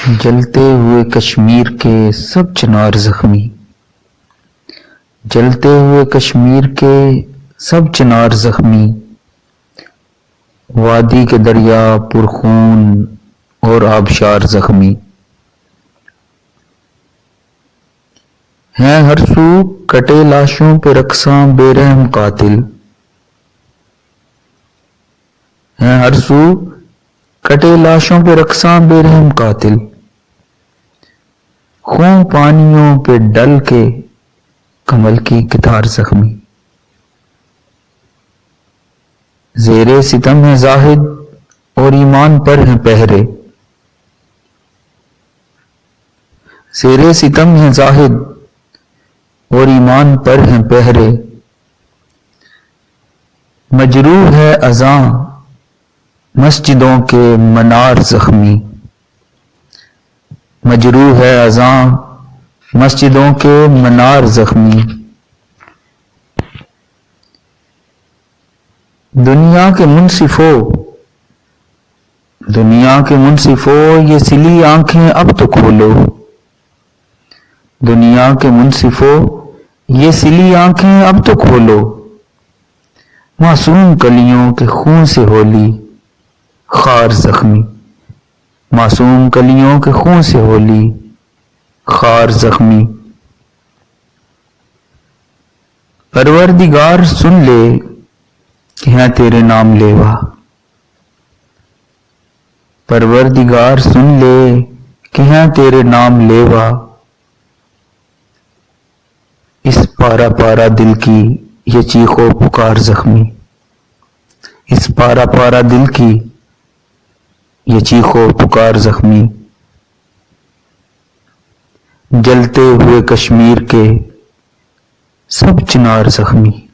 جلتے ہوئے کشمیر کے سب چنار زخمی، جلتے ہوئے کشمیر کے سب چنار زخمی، وادی کے دریا پرخون اور آبشار زخمی ہیں، ہر سو کٹے لاشوں پہ رقصاں بے رحم قاتل ہیں، ہر سو کٹے لاشوں پہ رقصاں بے رحم قاتل، خون پانیوں پہ ڈل کے کمل کی کتار زخمی، زیر ستم ہے زاہد اور ایمان پر ہیں پہرے، زیر ستم ہے زاہد اور ایمان پر ہیں پہرے، مجروح ہے اذاں مسجدوں کے منار زخمی، مجروح ہے اذاں مسجدوں کے منار زخمی، دنیا کے منصفو یہ سلی آنکھیں اب تو کھولو، دنیا کے منصفو یہ سلی آنکھیں اب تو کھولو، معصوم کلیوں کے خون سے ہولی خار زخمی، معصوم کلیوں کے خون سے ہولی خار زخمی، پروردگار سن لے کہ ہیں تیرے نام لیوا، پروردگار سن لے کہ ہیں تیرے نام لیوا، اس پارا پارا دل کی یہ چیخ و پکار زخمی، اس پارا پارا دل کی یہ چیخ و پکار زخمی، جلتے ہوئے کشمیر کے سب چنار زخمی۔